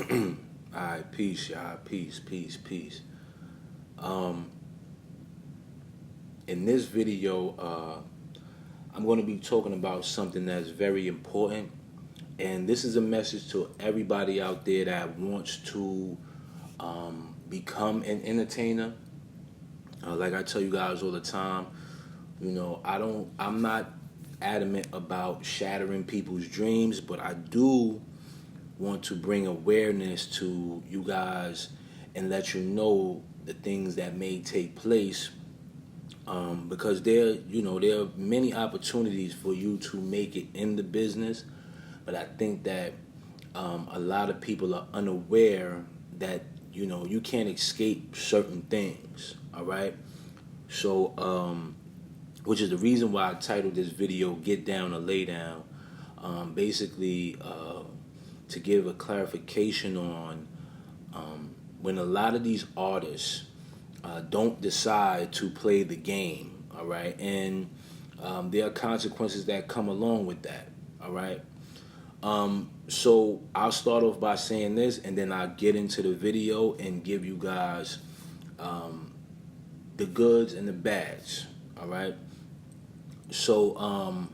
Alright, peace, y'all. Peace. Um, in this video, I'm going to be talking about something that's very important, and this is a message to everybody out there that wants to become an entertainer. Like I tell you guys all the time, I'm not adamant about shattering people's dreams, but I do want to bring awareness to you guys and let you know the things that may take place, because there are many opportunities for you to make it in the business, but I think that a lot of people are unaware that you can't escape certain things. All right, so which is the reason why I titled this video "Get Down or Lay Down." Basically, to give a clarification on when a lot of these artists don't decide to play the game, all right, and there are consequences that come along with that, all right. So I'll start off by saying this, and then I'll get into the video and give you guys the goods and the bads, all right. So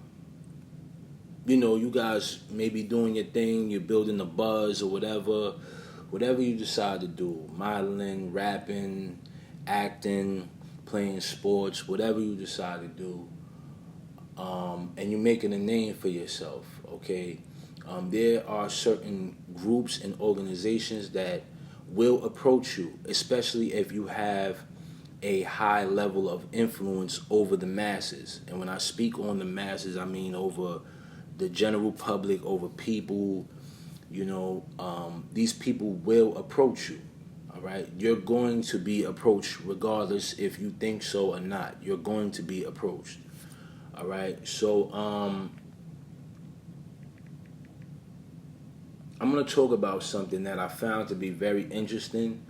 you guys may be doing your thing, you're building a buzz or whatever you decide to do, modeling, rapping, acting, playing sports, whatever you decide to do, and you're making a name for yourself, okay? There are certain groups and organizations that will approach you, especially if you have a high level of influence over the masses. And when I speak on the masses, I mean over the general public, over people. These people will approach you. All right, you're going to be approached regardless if you think so or not. You're going to be approached. All right, so I'm going to talk about something that I found to be very interesting,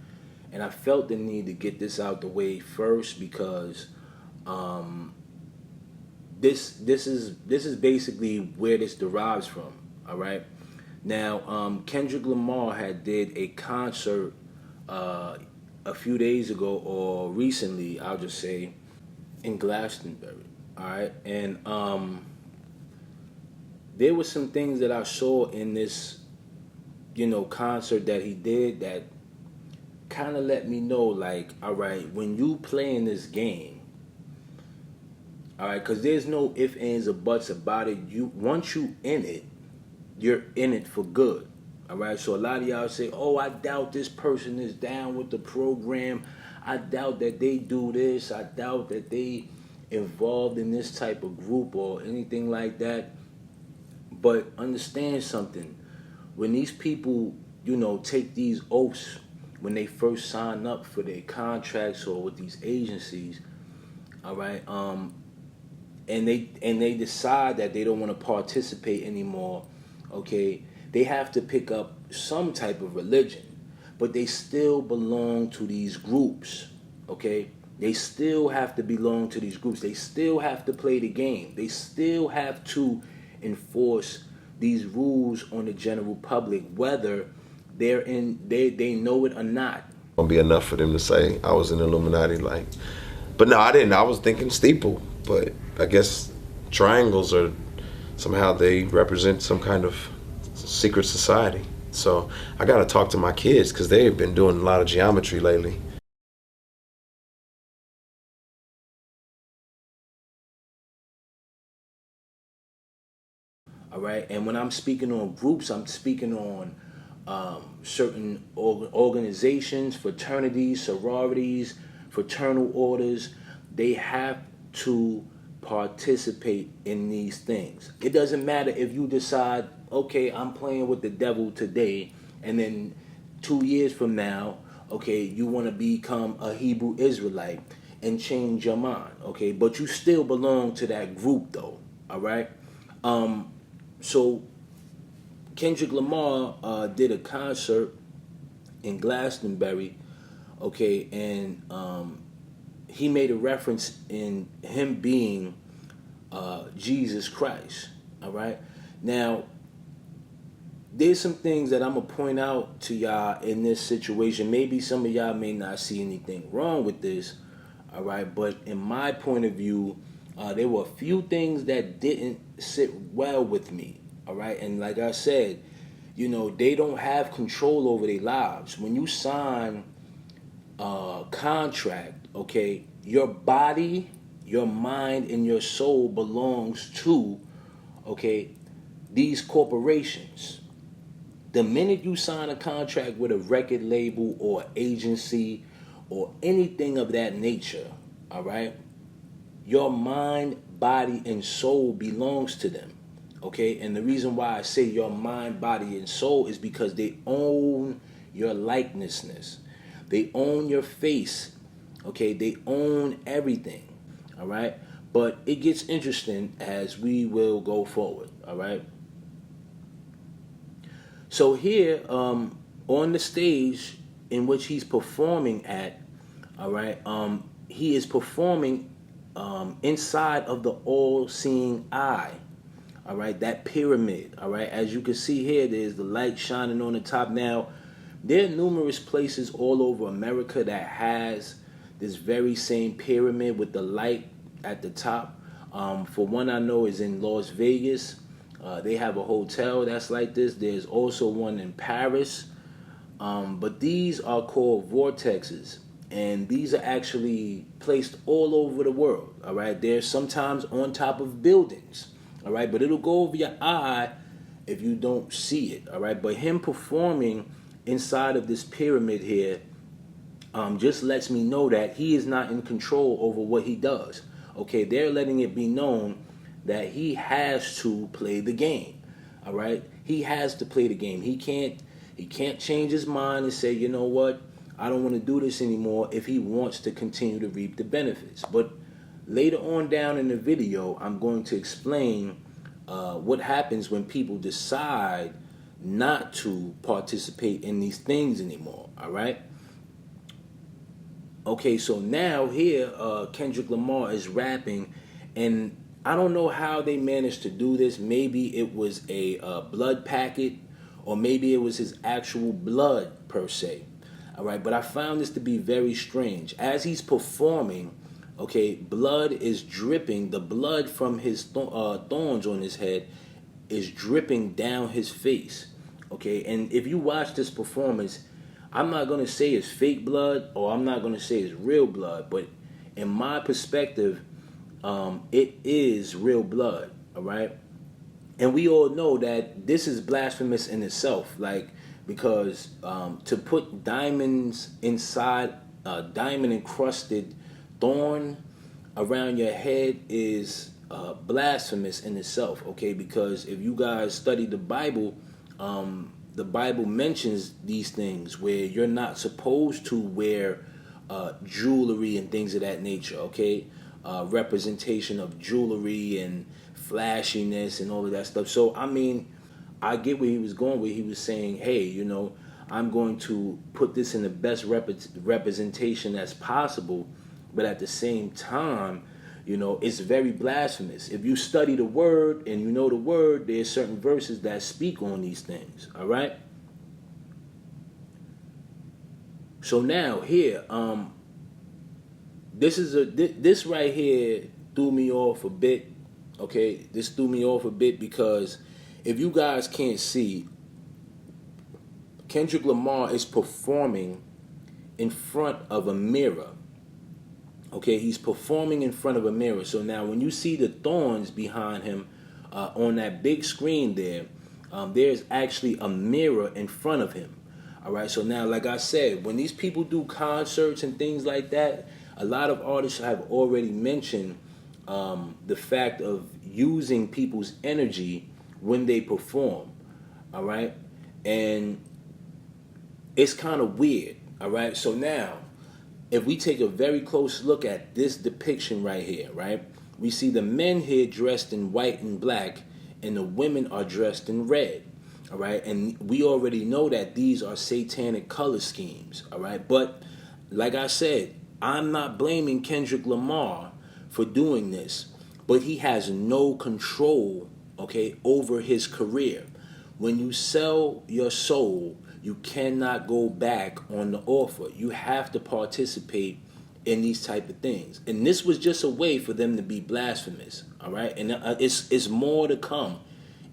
and I felt the need to get this out the way first because this is basically where this derives from. All right. Now, Kendrick Lamar had did a concert a few days ago, or recently, I'll just say, in Glastonbury. All right, and there were some things that I saw in this, concert that he did that kind of let me know, like, all right, when you play in this game, all right, because there's no ifs, ands, or buts about it. Once you in it, you're in it for good. All right, so a lot of y'all say, oh, I doubt this person is down with the program. I doubt that they do this. I doubt that they involved in this type of group or anything like that. But understand something. When these people, take these oaths when they first sign up for their contracts or with these agencies, all right, and they decide that they don't want to participate anymore, okay, they have to pick up some type of religion, but they still belong to these groups, okay? They still have to belong to these groups. They still have to play the game. They still have to enforce these rules on the general public, whether they know it or not. Won't be enough for them to say I was in Illuminati, but no, I didn't. I was thinking steeple, but I guess triangles are somehow they represent some kind of secret society. So I got to talk to my kids because they've been doing a lot of geometry lately. All right, and when I'm speaking on groups, I'm speaking on certain organizations, fraternities, sororities, fraternal orders. They have to participate in these things. It doesn't matter if you decide, okay, I'm playing with the devil today, and then 2 years from now, okay, you want to become a Hebrew Israelite and change your mind, okay, but you still belong to that group, though. All right. So Kendrick Lamar did a concert in Glastonbury, okay, and he made a reference in him being Jesus Christ. All right. Now, there's some things that I'm gonna point out to y'all in this situation. Maybe some of y'all may not see anything wrong with this, all right. But in my point of view, there were a few things that didn't sit well with me, all right. And like I said, they don't have control over their lives. When you sign a contract, okay, your body, your mind, and your soul belongs to, okay, these corporations. The minute you sign a contract with a record label or agency or anything of that nature, all right, your mind, body, and soul belongs to them. Okay, and the reason why I say your mind, body, and soul is because they own your likenessness. They own your face. Okay, they own everything. All right, but it gets interesting as we will go forward. All right. So here, on the stage in which he's performing at, all right, he is performing inside of the all-seeing eye. All right, that pyramid. All right, as you can see here, there's the light shining on the top. Now, there are numerous places all over America that has this very same pyramid with the light at the top. For one, I know is in Las Vegas. They have a hotel that's like this. There's also one in Paris. But these are called vortexes. And these are actually placed all over the world. All right, they're sometimes on top of buildings. All right, but it'll go over your eye if you don't see it. All right, but him performing inside of this pyramid here just lets me know that he is not in control over what he does. Okay, they're letting it be known that he has to play the game. All right, he has to play the game. He can't change his mind and say, you know what, I don't want to do this anymore if he wants to continue to reap the benefits. But later on down in the video, I'm going to explain what happens when people decide not to participate in these things anymore. All right. Okay, so now here, Kendrick Lamar is rapping, and I don't know how they managed to do this. Maybe it was a blood packet, or maybe it was his actual blood per se. All right, but I found this to be very strange. As he's performing, okay, blood is dripping. The blood from his thorns on his head is dripping down his face. Okay, and if you watch this performance, I'm not going to say it's fake blood or I'm not going to say it's real blood, but in my perspective, it is real blood, all right? And we all know that this is blasphemous in itself, like, because to put diamonds inside a diamond-encrusted thorn around your head is blasphemous in itself, okay? Because if you guys study the Bible mentions these things where you're not supposed to wear jewelry and things of that nature, okay? Representation of jewelry and flashiness and all of that stuff. So, I mean, I get where he was going, where he was saying, hey, I'm going to put this in the best representation as possible, but at the same time, it's very blasphemous. If you study the word and you know the word, there's certain verses that speak on these things. All right. So now here, this right here threw me off a bit. Okay, this threw me off a bit because if you guys can't see, Kendrick Lamar is performing in front of a mirror. Okay, he's performing in front of a mirror. So now when you see the thorns behind him on that big screen there, there's actually a mirror in front of him. All right, so now, like I said, when these people do concerts and things like that, a lot of artists have already mentioned the fact of using people's energy when they perform. All right, and it's kind of weird. All right, so now, if we take a very close look at this depiction right here, right, we see the men here dressed in white and black, and the women are dressed in red, all right? And we already know that these are satanic color schemes, all right? But like I said, I'm not blaming Kendrick Lamar for doing this, but he has no control, okay, over his career. When you sell your soul, you cannot go back on the offer. You have to participate in these type of things. And this was just a way for them to be blasphemous. All right, and it's more to come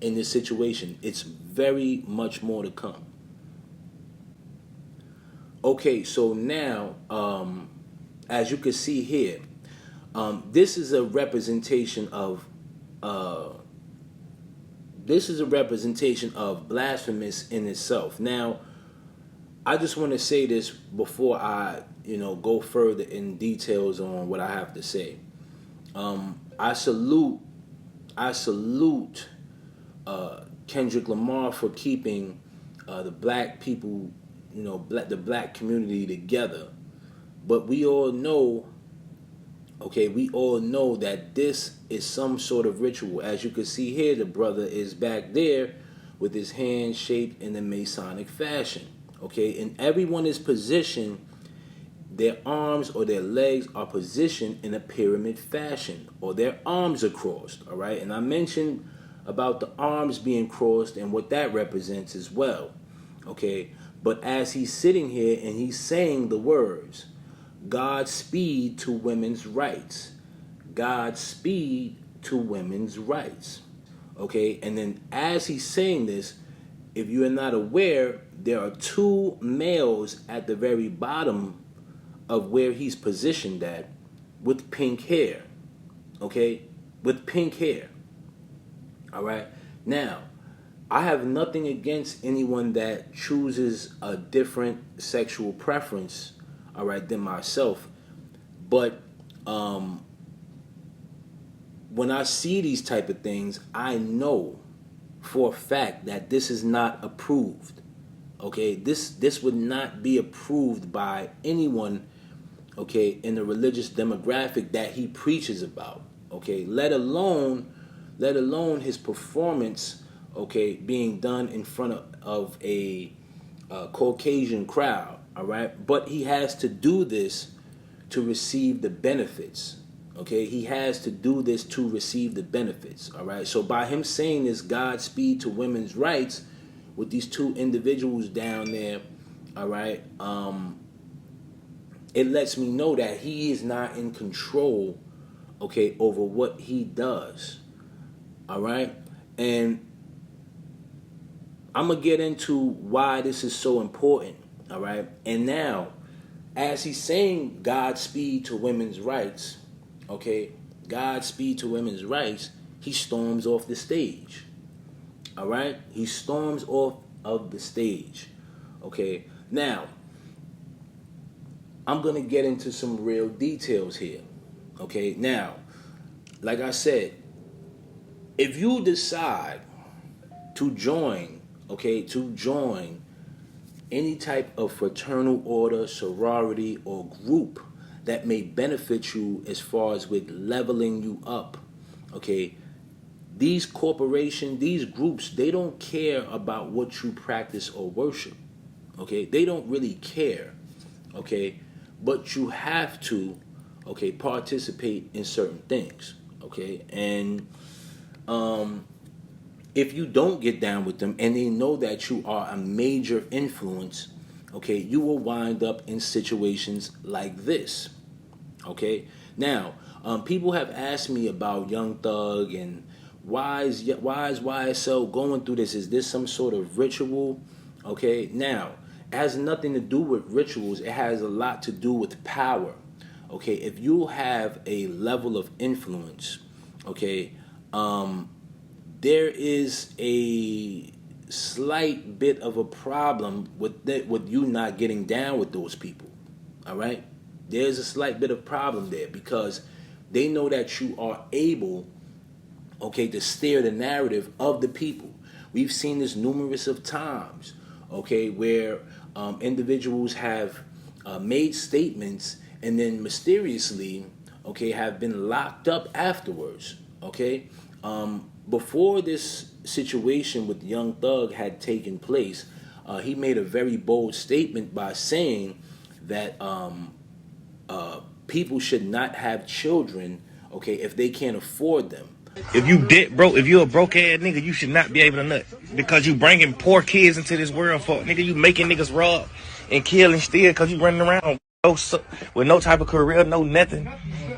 in this situation. It's very much more to come. Okay, so now, as you can see here, this is a representation of blasphemous in itself. Now, I just want to say this before I, go further in details on what I have to say. I salute Kendrick Lamar for keeping the black people, the black community together. But we all know that this is some sort of ritual. As you can see here, the brother is back there with his hand shaped in a Masonic fashion. Okay, and everyone is positioned, their arms or their legs are positioned in a pyramid fashion, or their arms are crossed. All right, and I mentioned about the arms being crossed and what that represents as well. Okay, but as he's sitting here and he's saying the words, Godspeed to women's rights. Godspeed to women's rights. Okay, and then as he's saying this, if you are not aware, there are two males at the very bottom of where he's positioned at with pink hair. Okay, with pink hair. All right, now, I have nothing against anyone that chooses a different sexual preference, all right, than myself. But when I see these type of things, I know for a fact that this is not approved. Okay, this would not be approved by anyone, okay, in the religious demographic that he preaches about. Okay, let alone his performance, okay, being done in front of a Caucasian crowd. All right, but he has to do this to receive the benefits. Okay, he has to do this to receive the benefits. All right, so by him saying this Godspeed to women's rights with these two individuals down there, all right, it lets me know that he is not in control, okay, over what he does. All right, and I'm gonna get into why this is so important. All right, and now, as he's saying Godspeed to women's rights, okay, Godspeed to women's rights, he storms off the stage. All right, he storms off of the stage. Okay, now, I'm going to get into some real details here. Okay, now, like I said, if you decide to join any type of fraternal order, sorority, or group that may benefit you as far as with leveling you up, okay, these corporations, these groups, they don't care about what you practice or worship, okay? They don't really care, okay? But you have to, okay, participate in certain things, okay? And if you don't get down with them and they know that you are a major influence, okay, you will wind up in situations like this, okay? Now, people have asked me about Young Thug and why is YSL going through this? Is this some sort of ritual? Okay, now, it has nothing to do with rituals. It has a lot to do with power. Okay, if you have a level of influence, okay, there is a slight bit of a problem with you not getting down with those people. All right, there's a slight bit of problem there because they know that you are able, okay, to steer the narrative of the people. We've seen this numerous of times, okay, where individuals have made statements and then mysteriously, okay, have been locked up afterwards, okay? Before this situation with Young Thug had taken place, he made a very bold statement by saying that people should not have children, okay, if they can't afford them. If you debt broke, if you a broke ass nigga, you should not be able to nut because you bringing poor kids into this world. For nigga, you making niggas rob and kill and steal because you running around with no type of career, no nothing.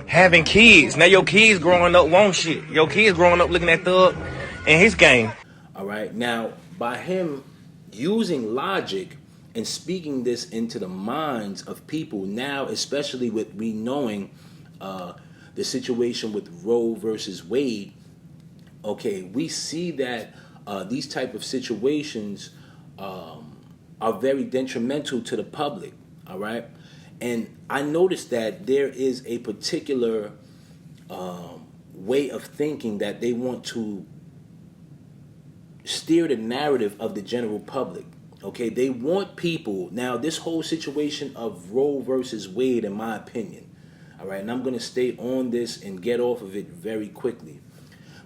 Having kids, now your kids growing up won't shit. Your kids growing up looking at Thug and his game. All right. Now, by him using logic and speaking this into the minds of people now, especially with we knowing the situation with Roe versus Wade, okay, we see that these type of situations are very detrimental to the public. All right, and I noticed that there is a particular way of thinking that they want to steer the narrative of the general public. Okay, they want people now. This whole situation of Roe versus Wade, in my opinion, all right, and I'm going to stay on this and get off of it very quickly.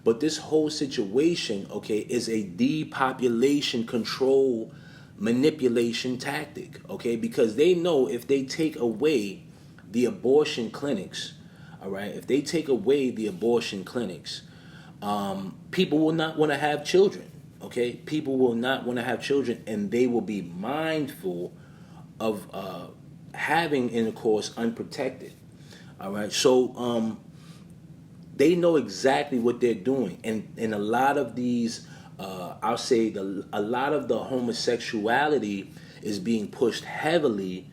But this whole situation, okay, is a depopulation control manipulation tactic, okay, because they know if they take away the abortion clinics, all right, if they take away the abortion clinics, people will not want to have children. Okay, people will not want to have children, and they will be mindful of having intercourse unprotected. All right, so they know exactly what they're doing, and a lot of these, I'll say, a lot of the homosexuality is being pushed heavily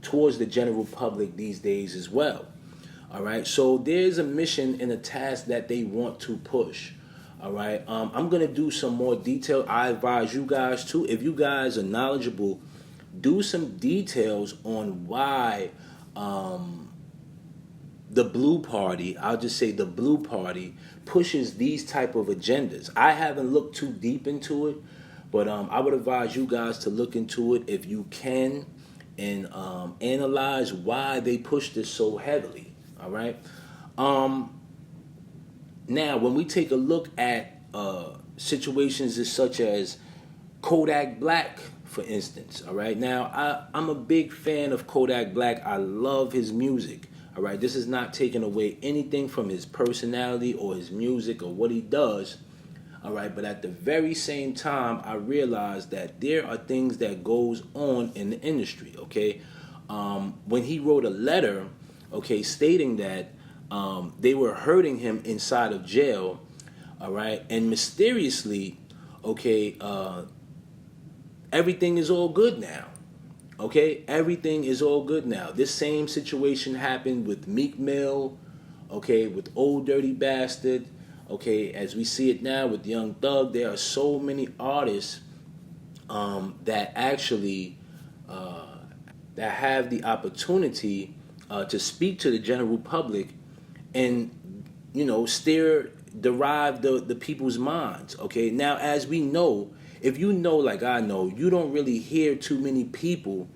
towards the general public these days as well. All right, so there's a mission and a task that they want to push. All right, I'm going to do some more detail. I advise you guys too, if you guys are knowledgeable, do some details on why the Blue Party, I'll just say the Blue Party, pushes these type of agendas. I haven't looked too deep into it, but I would advise you guys to look into it if you can and analyze why they push this so heavily. All right. Now, when we take a look at situations such as Kodak Black, for instance, all right. Now, I'm a big fan of Kodak Black. I love his music. All right. This is not taking away anything from his personality or his music or what he does. All right. But at the very same time, I realize that there are things that goes on in the industry. Okay. When he wrote a letter, okay, stating that they were hurting him inside of jail, all right, and mysteriously, okay, everything is all good now. Okay, everything is all good now. This same situation happened with Meek Mill, okay, with Old Dirty Bastard, okay, as we see it now with Young Thug. There are so many artists that actually that have the opportunity to speak to the general public and, you know, derive the people's minds. Okay, now as we know, if you know like I know, you don't really hear too many people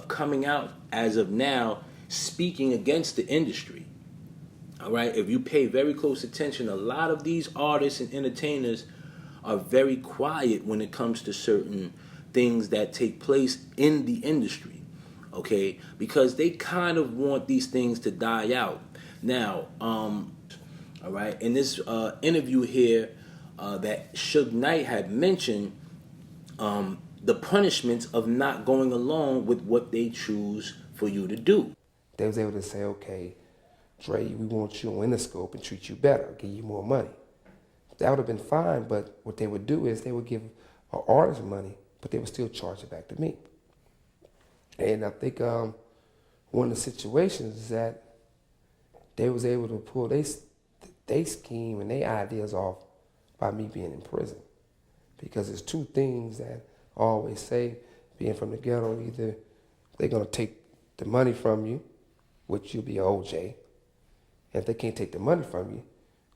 coming out as of now speaking against the industry. All right, if you pay very close attention, a lot of these artists and entertainers are very quiet when it comes to certain things that take place in the industry. Okay, because they kind of want these things to die out. Now, all right, in this interview here that Suge Knight had mentioned, the punishments of not going along with what they choose for you to do. They was able to say, okay, Dre, we want you on Interscope and treat you better, give you more money. That would have been fine, but what they would do is they would give an artist money, but they would still charge it back to me. And I think one of the situations is that they was able to pull they scheme and their ideas off by me being in prison. Because there's two things that I always say, being from the ghetto, either they're going to take the money from you, which you'll be an OJ, and if they can't take the money from you,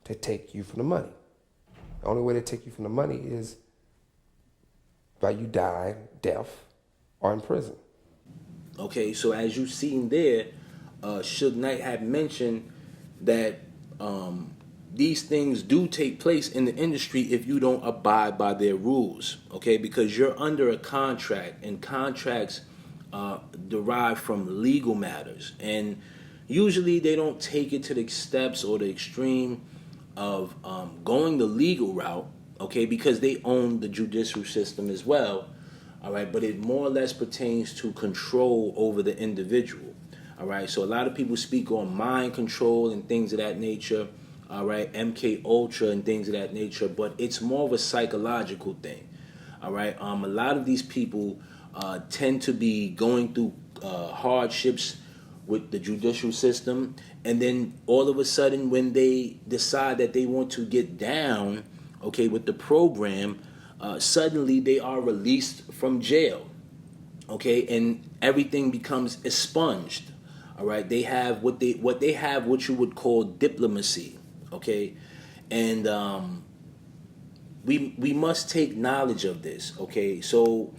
they take you from the money. The only way they take you from the money is by you dying, deaf, or in prison. Okay, so as you've seen there, Suge Knight had mentioned that these things do take place in the industry if you don't abide by their rules, okay? Because you're under a contract, and contracts derive from legal matters. And usually they don't take it to the steps or the extreme of going the legal route, okay, because they own the judicial system as well, all right, but it more or less pertains to control over the individual, all right. So a lot of people speak on mind control and things of that nature, all right, MK Ultra and things of that nature, but it's more of a psychological thing, all right. A lot of these people tend to be going through hardships with the judicial system, and then all of a sudden when they decide that they want to get down, okay, with the program, suddenly they are released from jail, okay, and everything becomes expunged, all right. They have what they have, what you would call diplomacy, okay, and we must take knowledge of this, okay. So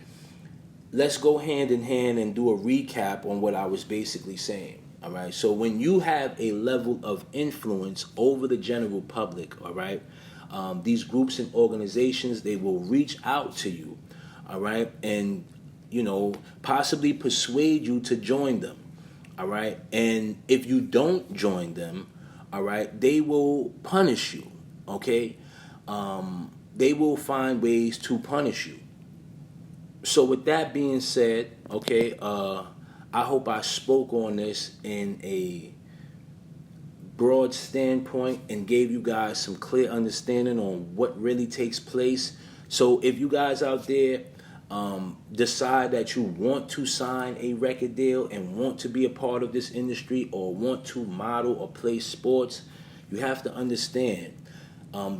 let's go hand in hand and do a recap on what I was basically saying. All right. So when you have a level of influence over the general public, all right, these groups and organizations, they will reach out to you, all right, and possibly persuade you to join them, all right. And if you don't join them, all right, they will punish you, okay. They will find ways to punish you. So with that being said, okay, I hope I spoke on this in a broad standpoint and gave you guys some clear understanding on what really takes place. So if you guys out there decide that you want to sign a record deal and want to be a part of this industry or want to model or play sports, you have to understand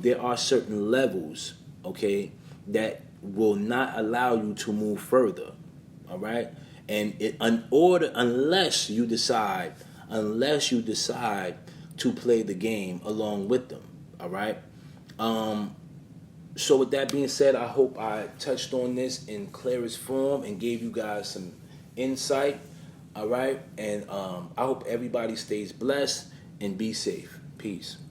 there are certain levels, okay, that will not allow you to move further, all right. And unless you decide to play the game along with them, all right. So with that being said, I hope I touched on this in clearest form and gave you guys some insight, all right. And I hope everybody stays blessed and be safe. Peace.